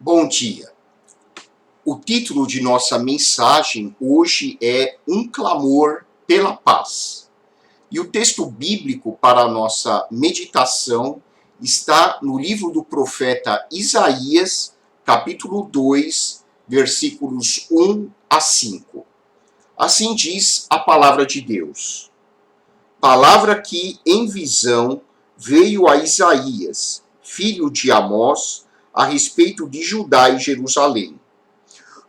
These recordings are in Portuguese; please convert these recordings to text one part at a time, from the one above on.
Bom dia. O título de nossa mensagem hoje é Um Clamor pela Paz. E o texto bíblico para a nossa meditação está no livro do profeta Isaías, capítulo 2, versículos 1 a 5. Assim diz a palavra de Deus. Palavra que, em visão, veio a Isaías, filho de Amós, a respeito de Judá e Jerusalém.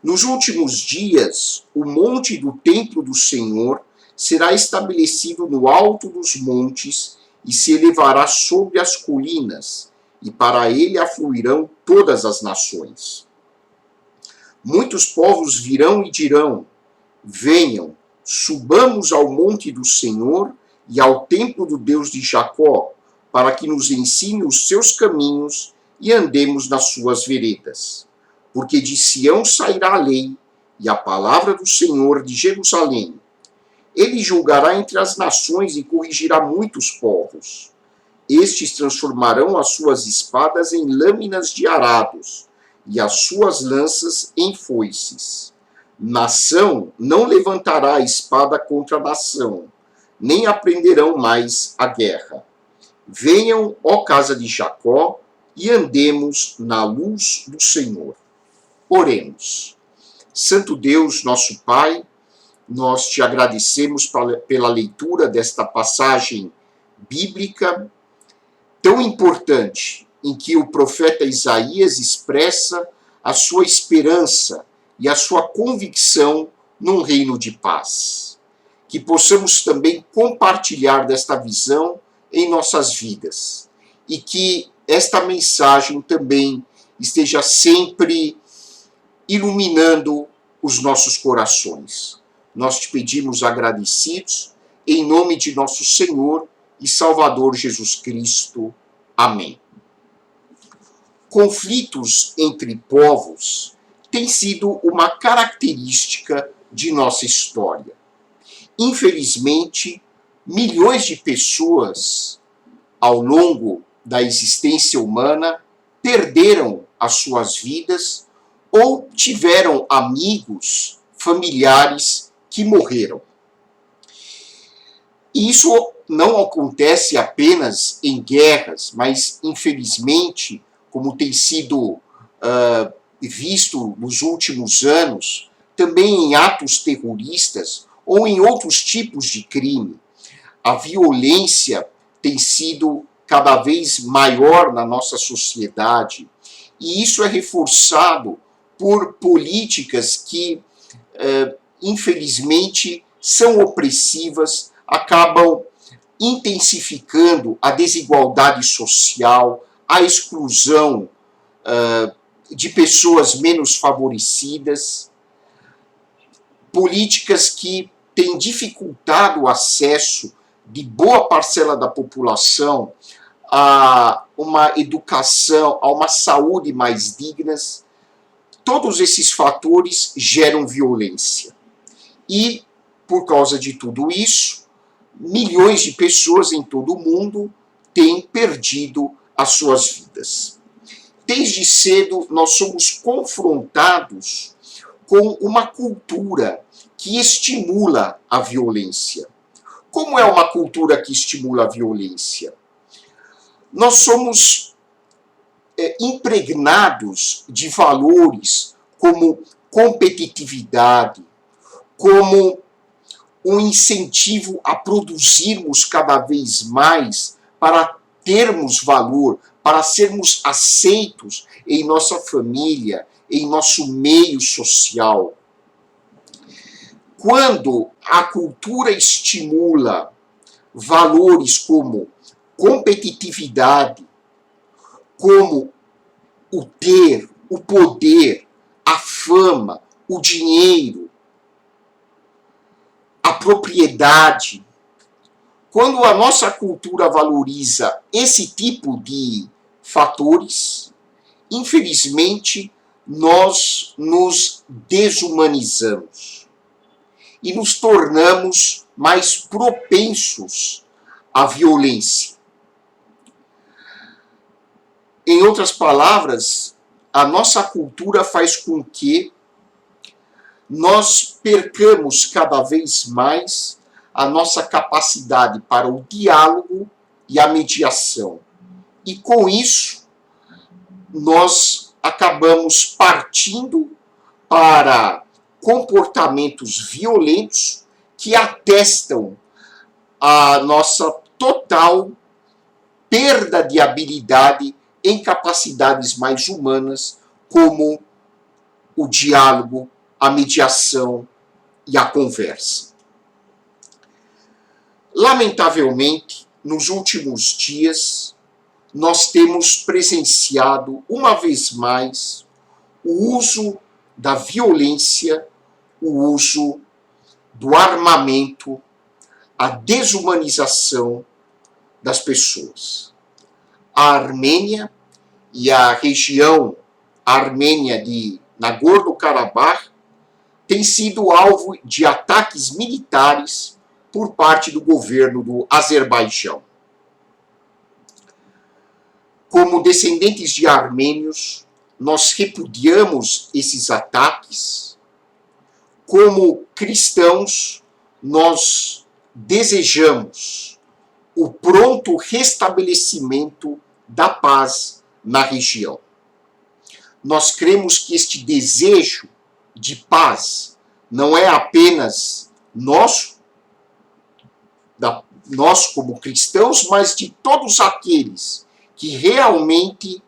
Nos últimos dias, o monte do templo do Senhor será estabelecido no alto dos montes e se elevará sobre as colinas, e para ele afluirão todas as nações. Muitos povos virão e dirão: venham, subamos ao monte do Senhor e ao templo do Deus de Jacó, para que nos ensine os seus caminhos e andemos nas suas veredas. Porque de Sião sairá a lei e a palavra do Senhor de Jerusalém. Ele julgará entre as nações e corrigirá muitos povos. Estes transformarão as suas espadas em lâminas de arados e as suas lanças em foices. Nação não levantará a espada contra nação, nem aprenderão mais a guerra. Venham, ó casa de Jacó, e andemos na luz do Senhor. Oremos. Santo Deus, nosso Pai, nós te agradecemos pela leitura desta passagem bíblica tão importante, em que o profeta Isaías expressa a sua esperança e a sua convicção num reino de paz. Que possamos também compartilhar desta visão em nossas vidas e que esta mensagem também esteja sempre iluminando os nossos corações. Nós te pedimos agradecidos, em nome de nosso Senhor e Salvador Jesus Cristo. Amém. Conflitos entre povos têm sido uma característica de nossa história. Infelizmente, milhões de pessoas, ao longo da existência humana, perderam as suas vidas ou tiveram amigos, familiares que morreram. E isso não acontece apenas em guerras, mas, infelizmente, como tem sido visto nos últimos anos, também em atos terroristas ou em outros tipos de crime. A violência tem sido cada vez maior na nossa sociedade, e isso é reforçado por políticas que, infelizmente, são opressivas, acabam intensificando a desigualdade social, a exclusão de pessoas menos favorecidas, políticas que têm dificultado o acesso de boa parcela da população a uma educação, a uma saúde mais dignas. Todos esses fatores geram violência. E, por causa de tudo isso, milhões de pessoas em todo o mundo têm perdido as suas vidas. Desde cedo, nós somos confrontados com uma cultura que estimula a violência. Como é uma cultura que estimula a violência? Nós somos impregnados de valores como competitividade, como um incentivo a produzirmos cada vez mais para termos valor, para sermos aceitos em nossa família, em nosso meio social. Quando a cultura estimula valores como competitividade, como o ter, o poder, a fama, o dinheiro, a propriedade, quando a nossa cultura valoriza esse tipo de fatores, infelizmente, nós nos desumanizamos e nos tornamos mais propensos à violência. Em outras palavras, a nossa cultura faz com que nós percamos cada vez mais a nossa capacidade para o diálogo e a mediação. E com isso, nós acabamos partindo para comportamentos violentos que atestam a nossa total perda de habilidade em capacidades mais humanas, como o diálogo, a mediação e a conversa. Lamentavelmente, nos últimos dias, nós temos presenciado, uma vez mais, o uso da violência, o uso do armamento, a desumanização das pessoas. A Armênia e a região armênia de Nagorno-Karabakh têm sido alvo de ataques militares por parte do governo do Azerbaijão. Como descendentes de armênios, nós repudiamos esses ataques. Como cristãos, nós desejamos o pronto restabelecimento da paz na região. Nós cremos que este desejo de paz não é apenas nosso como cristãos, mas de todos aqueles que realmente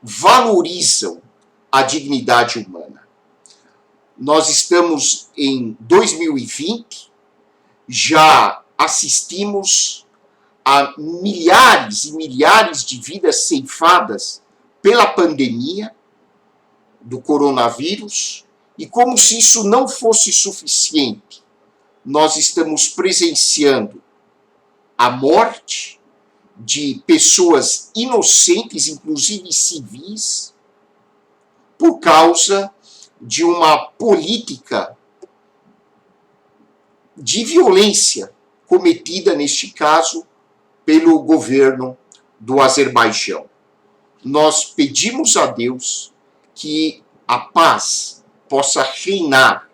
valorizam a dignidade humana. Nós estamos em 2020, já assistimos a milhares e milhares de vidas ceifadas pela pandemia do coronavírus, e como se isso não fosse suficiente, nós estamos presenciando a morte de pessoas inocentes, inclusive civis, por causa de uma política de violência cometida, neste caso, pelo governo do Azerbaijão. Nós pedimos a Deus que a paz possa reinar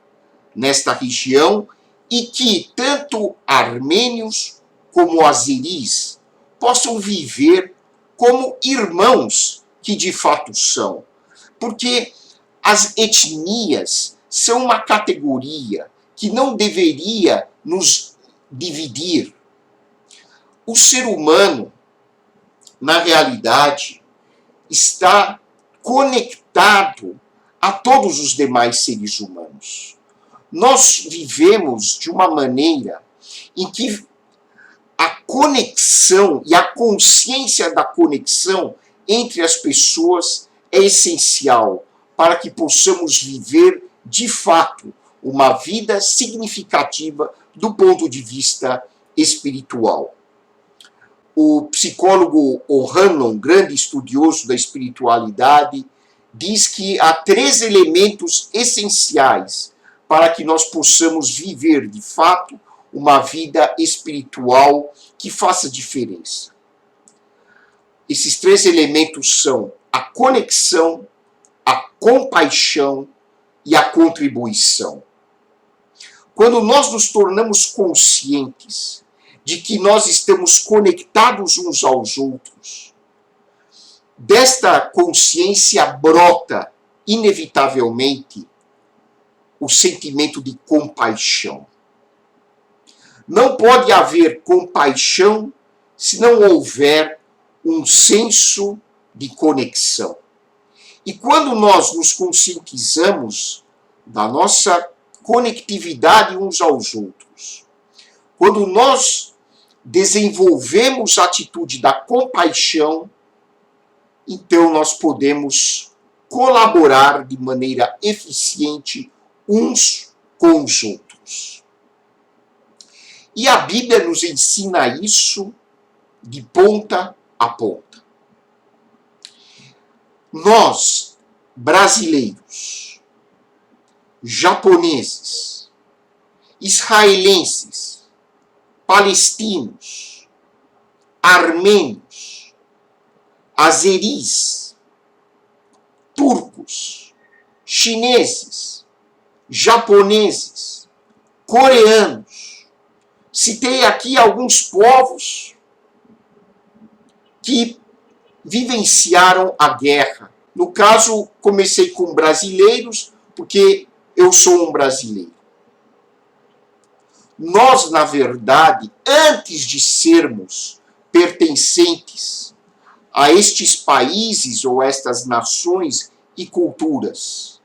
nesta região e que tanto armênios como azeris possam viver como irmãos que de fato são. Porque as etnias são uma categoria que não deveria nos dividir. O ser humano, na realidade, está conectado a todos os demais seres humanos. Nós vivemos de uma maneira em que a conexão e a consciência da conexão entre as pessoas é essencial para que possamos viver, de fato, uma vida significativa do ponto de vista espiritual. O psicólogo O'Hanlon, grande estudioso da espiritualidade, diz que há 3 elementos essenciais para que nós possamos viver, de fato, uma vida espiritual que faça diferença. Esses 3 elementos são a conexão, a compaixão e a contribuição. Quando nós nos tornamos conscientes de que nós estamos conectados uns aos outros, desta consciência brota, inevitavelmente, o sentimento de compaixão. Não pode haver compaixão se não houver um senso de conexão. E quando nós nos conscientizamos da nossa conectividade uns aos outros, quando nós desenvolvemos a atitude da compaixão, então nós podemos colaborar de maneira eficiente uns com os outros. E a Bíblia nos ensina isso de ponta a ponta. Nós, brasileiros, japoneses, israelenses, palestinos, armênios, azeris, turcos, chineses, japoneses, coreanos. Citei aqui alguns povos que vivenciaram a guerra. No caso, comecei com brasileiros, porque eu sou um brasileiro. Nós, na verdade, antes de sermos pertencentes a estes países ou estas nações e culturas,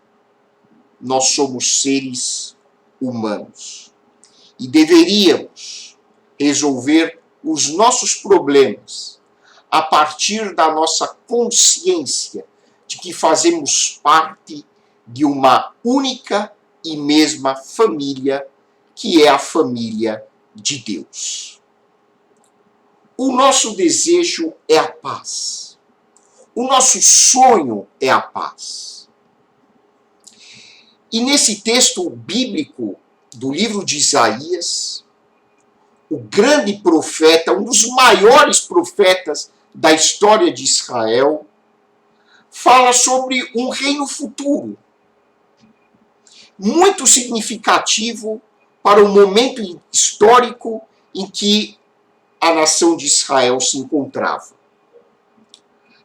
nós somos seres humanos. E deveríamos resolver os nossos problemas a partir da nossa consciência de que fazemos parte de uma única e mesma família, que é a família de Deus. O nosso desejo é a paz. O nosso sonho é a paz. E nesse texto bíblico do livro de Isaías, o grande profeta, um dos maiores profetas da história de Israel, fala sobre um reino futuro, muito significativo para o momento histórico em que a nação de Israel se encontrava.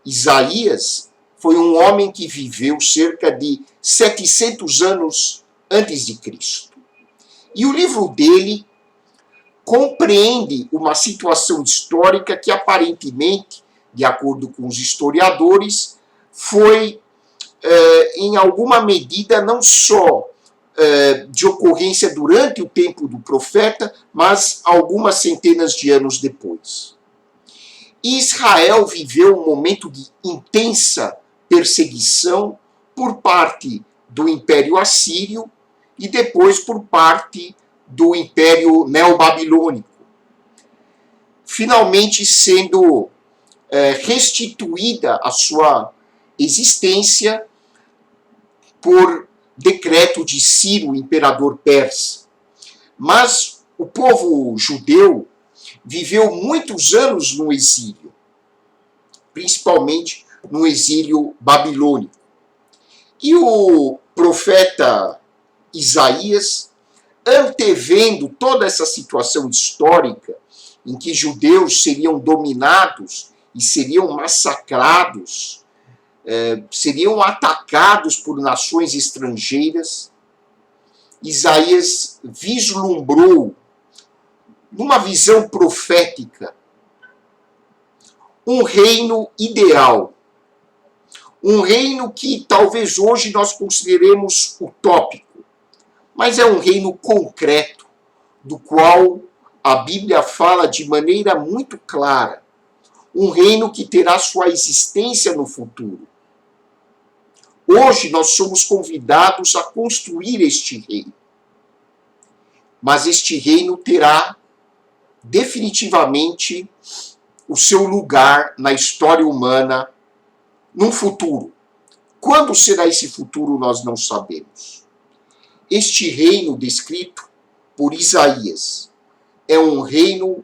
Isaías foi um homem que viveu cerca de 700 anos antes de Cristo. E o livro dele compreende uma situação histórica que aparentemente, de acordo com os historiadores, foi, em alguma medida, não só de ocorrência durante o tempo do profeta, mas algumas centenas de anos depois. Israel viveu um momento de intensa perseguição por parte do Império Assírio e depois por parte do Império Neobabilônico, finalmente sendo restituída a sua existência por decreto de Ciro, imperador persa. Mas o povo judeu viveu muitos anos no exílio, principalmente no exílio babilônico. E o profeta Isaías, antevendo toda essa situação histórica em que judeus seriam dominados e seriam massacrados, seriam atacados por nações estrangeiras, Isaías vislumbrou, numa visão profética, um reino ideal, um reino que talvez hoje nós consideremos utópico, mas é um reino concreto, do qual a Bíblia fala de maneira muito clara, um reino que terá sua existência no futuro. Hoje nós somos convidados a construir este reino, mas este reino terá definitivamente o seu lugar na história humana num futuro. Quando será esse futuro, nós não sabemos. Este reino descrito por Isaías é um reino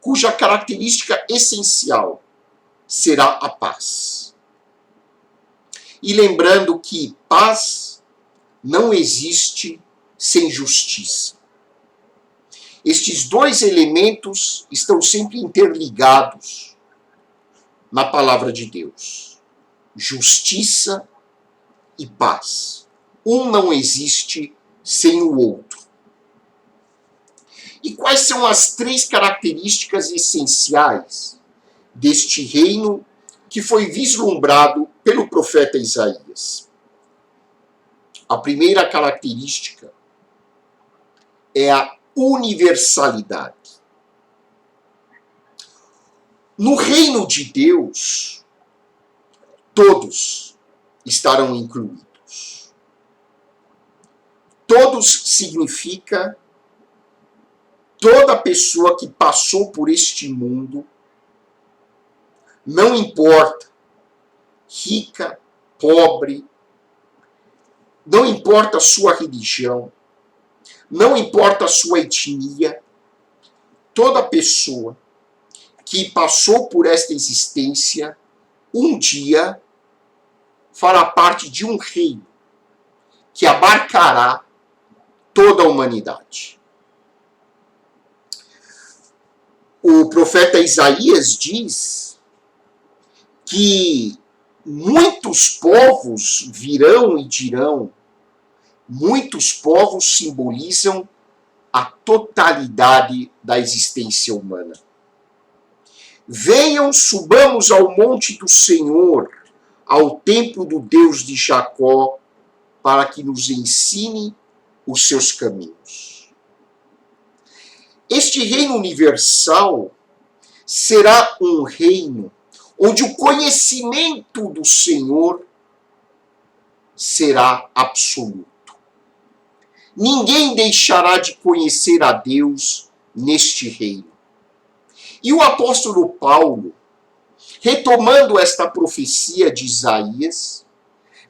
cuja característica essencial será a paz. E lembrando que paz não existe sem justiça. Estes dois elementos estão sempre interligados na palavra de Deus. Justiça e paz. Um não existe sem o outro. E quais são as três características essenciais deste reino que foi vislumbrado pelo profeta Isaías? A primeira característica é a universalidade. No reino de Deus, todos estarão incluídos. Todos significa toda pessoa que passou por este mundo, não importa, rica, pobre, não importa a sua religião, não importa a sua etnia, toda pessoa que passou por esta existência, um dia fará parte de um reino que abarcará toda a humanidade. O profeta Isaías diz que muitos povos virão e dirão, muitos povos simbolizam a totalidade da existência humana. Venham, subamos ao monte do Senhor, ao templo do Deus de Jacó, para que nos ensine os seus caminhos. Este reino universal será um reino onde o conhecimento do Senhor será absoluto. Ninguém deixará de conhecer a Deus neste reino. E o apóstolo Paulo, retomando esta profecia de Isaías,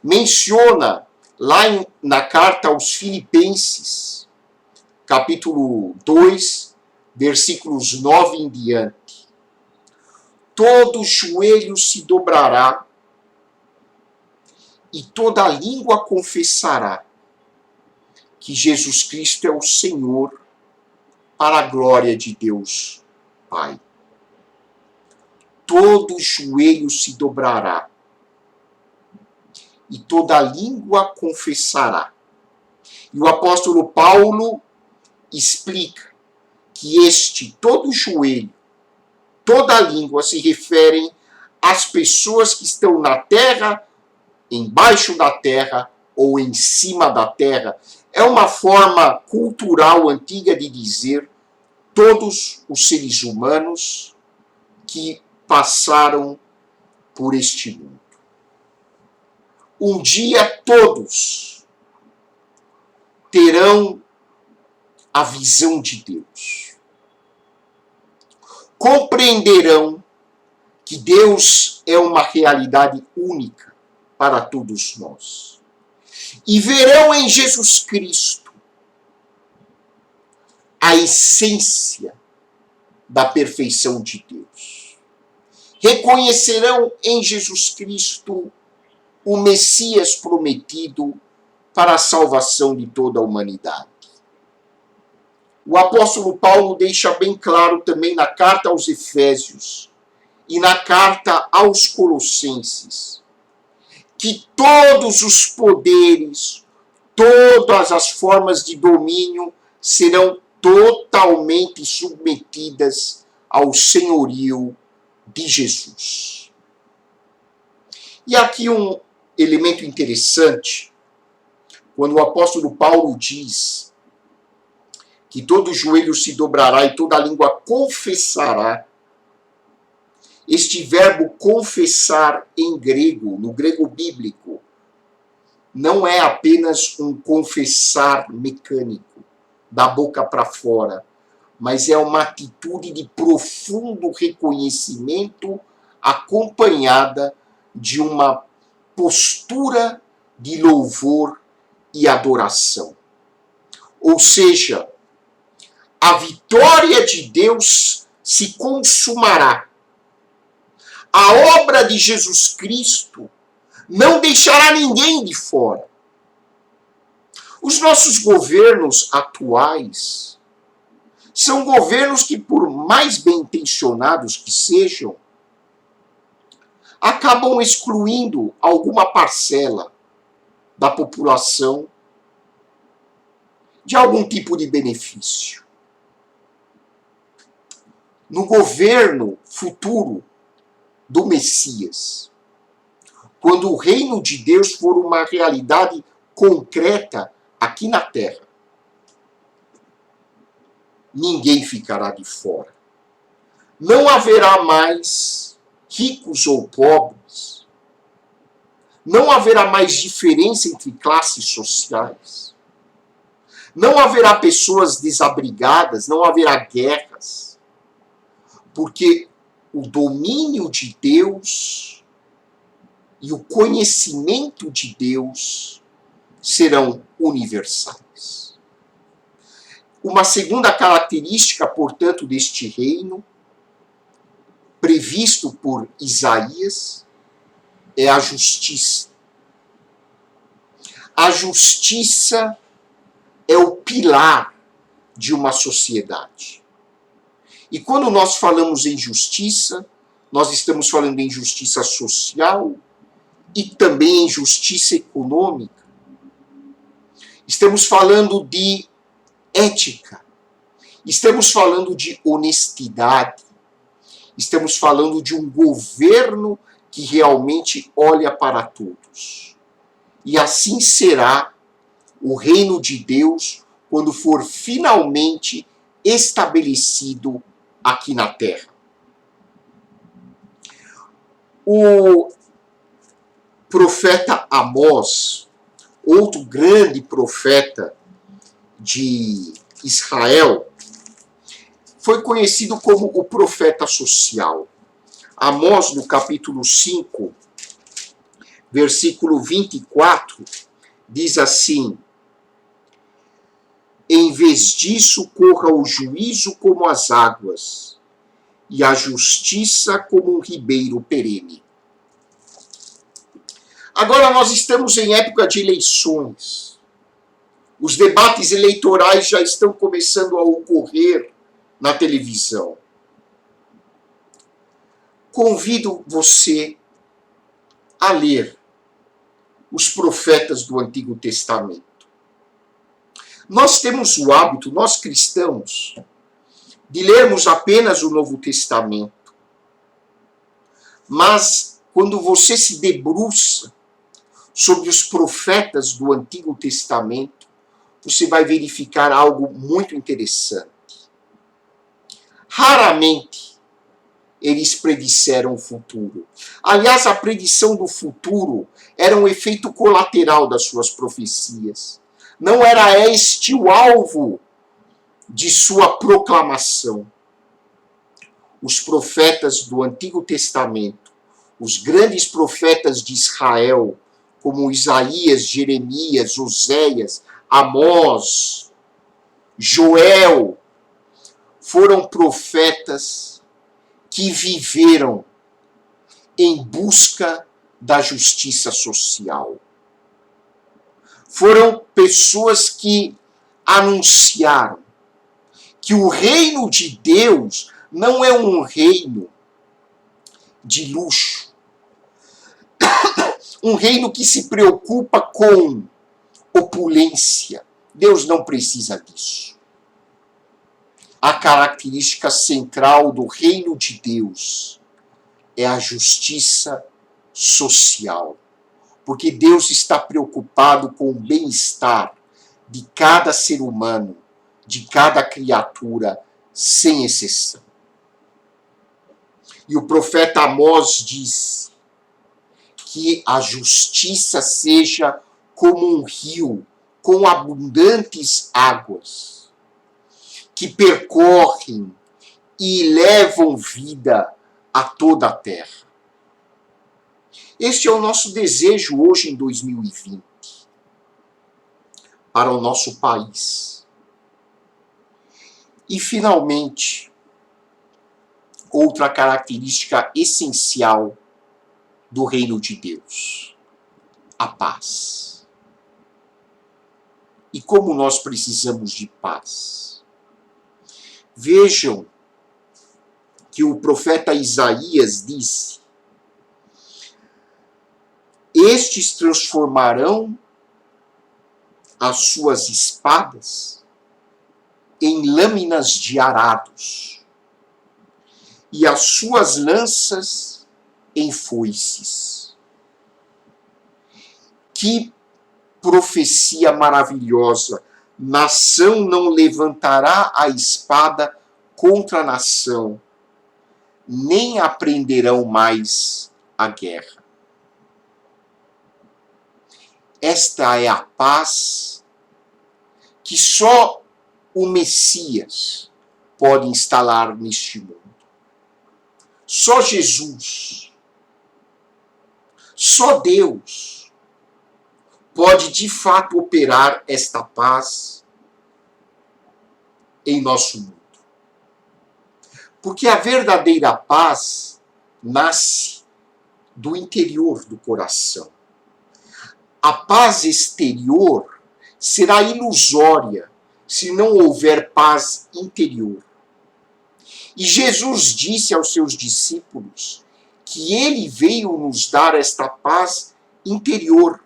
menciona lá na carta aos Filipenses, capítulo 2, versículos 9 em diante. Todo joelho se dobrará e toda língua confessará que Jesus Cristo é o Senhor, para a glória de Deus Pai. Todo joelho se dobrará e toda língua confessará. E o apóstolo Paulo explica que todo joelho, toda língua se referem às pessoas que estão na terra, embaixo da terra ou em cima da terra. É uma forma cultural antiga de dizer todos os seres humanos que passaram por este mundo. Um dia todos terão a visão de Deus. Compreenderão que Deus é uma realidade única para todos nós. E verão em Jesus Cristo a essência da perfeição de Deus. Reconhecerão em Jesus Cristo o Messias prometido para a salvação de toda a humanidade. O apóstolo Paulo deixa bem claro também na carta aos Efésios e na carta aos Colossenses que todos os poderes, todas as formas de domínio serão totalmente submetidas ao senhorio de Jesus. E aqui um elemento interessante, quando o apóstolo Paulo diz que todo joelho se dobrará e toda língua confessará. Este verbo confessar em grego, no grego bíblico, não é apenas um confessar mecânico, da boca para fora, mas é uma atitude de profundo reconhecimento acompanhada de uma postura de louvor e adoração. Ou seja, a vitória de Deus se consumará. A obra de Jesus Cristo não deixará ninguém de fora. Os nossos governos atuais são governos que, por mais bem intencionados que sejam, acabam excluindo alguma parcela da população de algum tipo de benefício. No governo futuro do Messias, quando o reino de Deus for uma realidade concreta aqui na terra, ninguém ficará de fora. Não haverá mais ricos ou pobres. Não haverá mais diferença entre classes sociais. Não haverá pessoas desabrigadas, não haverá guerras. Porque o domínio de Deus e o conhecimento de Deus serão universais. Uma segunda característica, portanto, deste reino, previsto por Isaías, é a justiça. A justiça é o pilar de uma sociedade. E quando nós falamos em justiça, nós estamos falando em justiça social e também em justiça econômica. Estamos falando de ética. Estamos falando de honestidade. Estamos falando de um governo que realmente olha para todos. E assim será o reino de Deus quando for finalmente estabelecido aqui na terra. O profeta Amós, outro grande profeta de Israel, foi conhecido como o profeta social. Amós, no capítulo 5, versículo 24, diz assim: em vez disso, corra o juízo como as águas, e a justiça como um ribeiro perene. Agora nós estamos em época de eleições. Os debates eleitorais já estão começando a ocorrer na televisão. Convido você a ler os profetas do Antigo Testamento. Nós temos o hábito, nós cristãos, de lermos apenas o Novo Testamento. Mas, quando você se debruça sobre os profetas do Antigo Testamento, você vai verificar algo muito interessante. Raramente eles predisseram o futuro. Aliás, a predição do futuro era um efeito colateral das suas profecias. Não era este o alvo de sua proclamação. Os profetas do Antigo Testamento, os grandes profetas de Israel, como Isaías, Jeremias, Oséias, Amós, Joel, foram profetas que viveram em busca da justiça social. Foram pessoas que anunciaram que o reino de Deus não é um reino de luxo, um reino que se preocupa com opulência. Deus não precisa disso. A característica central do reino de Deus é a justiça social, porque Deus está preocupado com o bem-estar de cada ser humano, de cada criatura, sem exceção. E o profeta Amós diz que a justiça seja como um rio com abundantes águas, que percorrem e levam vida a toda a terra. Este é o nosso desejo hoje em 2020, para o nosso país. E, finalmente, outra característica essencial do reino de Deus: a paz. E como nós precisamos de paz. Vejam que o profeta Isaías disse: estes transformarão as suas espadas em lâminas de arados, e as suas lanças em foices. Que profecia maravilhosa! Nação não levantará a espada contra a nação, nem aprenderão mais a guerra. Esta é a paz que só o Messias pode instalar neste mundo. Só Jesus, só Deus pode de fato operar esta paz em nosso mundo. Porque a verdadeira paz nasce do interior do coração. a paz exterior será ilusória se não houver paz interior. E Jesus disse aos seus discípulos que ele veio nos dar esta paz interior.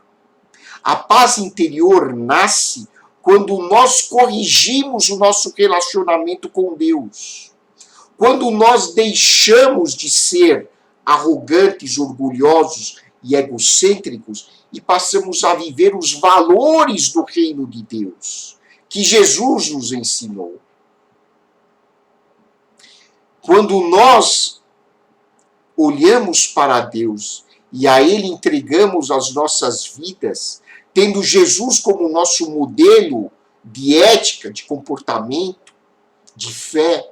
A paz interior nasce quando nós corrigimos o nosso relacionamento com Deus. Quando nós deixamos de ser arrogantes, orgulhosos e egocêntricos e passamos a viver os valores do reino de Deus, que Jesus nos ensinou. Quando nós olhamos para Deus e a Ele entregamos as nossas vidas, tendo Jesus como nosso modelo de ética, de comportamento, de fé,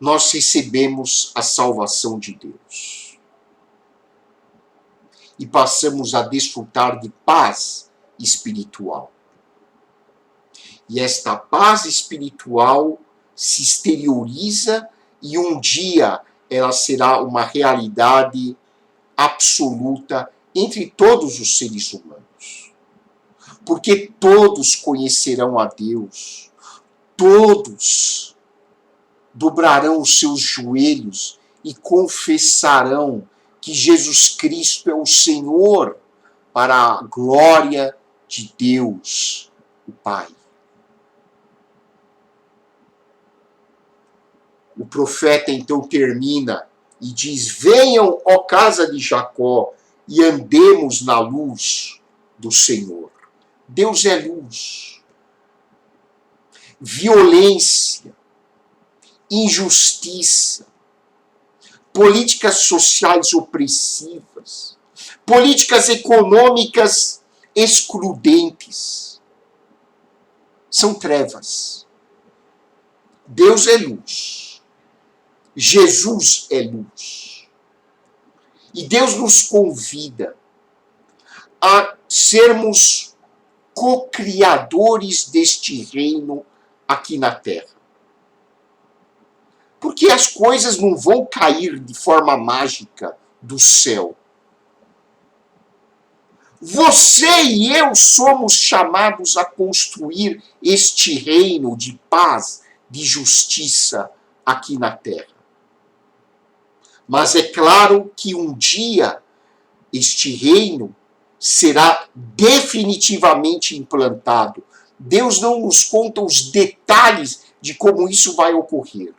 nós recebemos a salvação de Deus. E passamos a desfrutar de paz espiritual. E esta paz espiritual se exterioriza e um dia ela será uma realidade absoluta entre todos os seres humanos. Porque todos conhecerão a Deus, todos dobrarão os seus joelhos e confessarão que Jesus Cristo é o Senhor para a glória de Deus, o Pai. O profeta então termina e diz: venham, ó casa de Jacó, e andemos na luz do Senhor. Deus é luz. Violência, injustiça, políticas sociais opressivas, políticas econômicas excludentes, são trevas. Deus é luz. Jesus é luz. E Deus nos convida a sermos co-criadores deste reino aqui na Terra. Porque as coisas não vão cair de forma mágica do céu. Você e eu somos chamados a construir este reino de paz, de justiça aqui na Terra. Mas é claro que um dia este reino será definitivamente implantado. Deus não nos conta os detalhes de como isso vai ocorrer.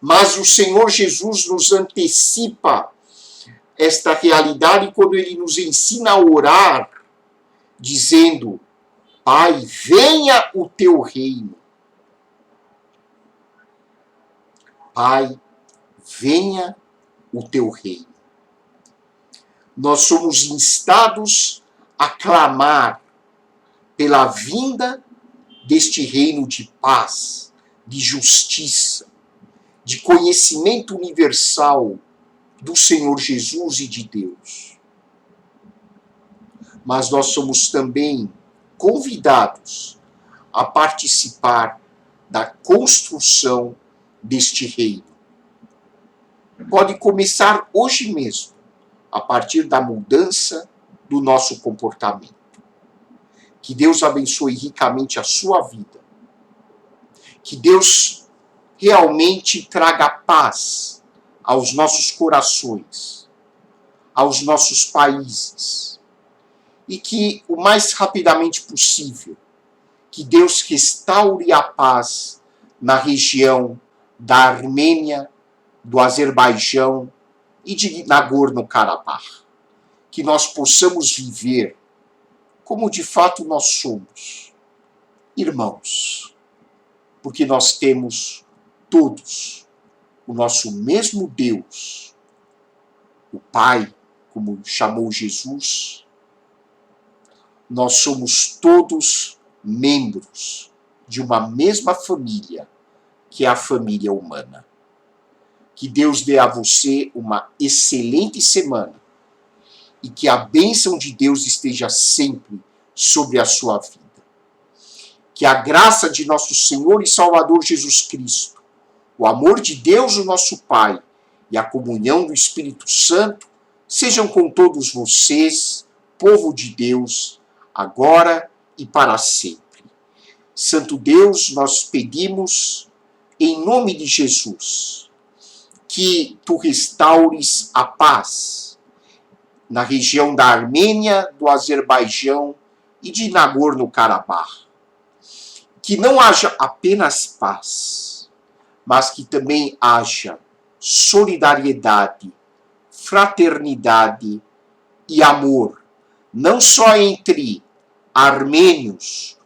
Mas o Senhor Jesus nos antecipa esta realidade quando ele nos ensina a orar, dizendo: Pai, venha o teu reino. Pai, venha o teu reino. Nós somos instados a clamar pela vinda deste reino de paz, de justiça, de conhecimento universal do Senhor Jesus e de Deus. Mas nós somos também convidados a participar da construção deste reino. Pode começar hoje mesmo, a partir da mudança do nosso comportamento. Que Deus abençoe ricamente a sua vida. Que Deus realmente traga paz aos nossos corações, aos nossos países. E que, o mais rapidamente possível, que Deus restaure a paz na região da Armênia, do Azerbaijão e de Nagorno-Karabakh. Que nós possamos viver como de fato nós somos, irmãos, porque nós temos todos o nosso mesmo Deus, o Pai, como chamou Jesus. Nós somos todos membros de uma mesma família, que é a família humana. Que Deus dê a você uma excelente semana e que a bênção de Deus esteja sempre sobre a sua vida. Que a graça de nosso Senhor e Salvador Jesus Cristo, o amor de Deus, o nosso Pai, e a comunhão do Espírito Santo sejam com todos vocês, povo de Deus, agora e para sempre. Santo Deus, nós pedimos, em nome de Jesus, que tu restaures a paz na região da Armênia, do Azerbaijão e de Nagorno-Karabakh. Que não haja apenas paz, mas que também haja solidariedade, fraternidade e amor, não só entre armênios,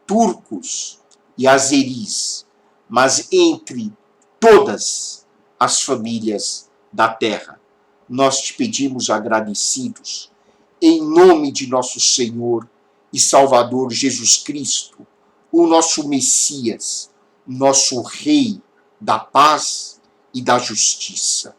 turcos e azeris, mas entre todas as famílias da terra. Nós te pedimos agradecidos, em nome de nosso Senhor e Salvador Jesus Cristo, o nosso Messias, nosso Rei da paz e da justiça.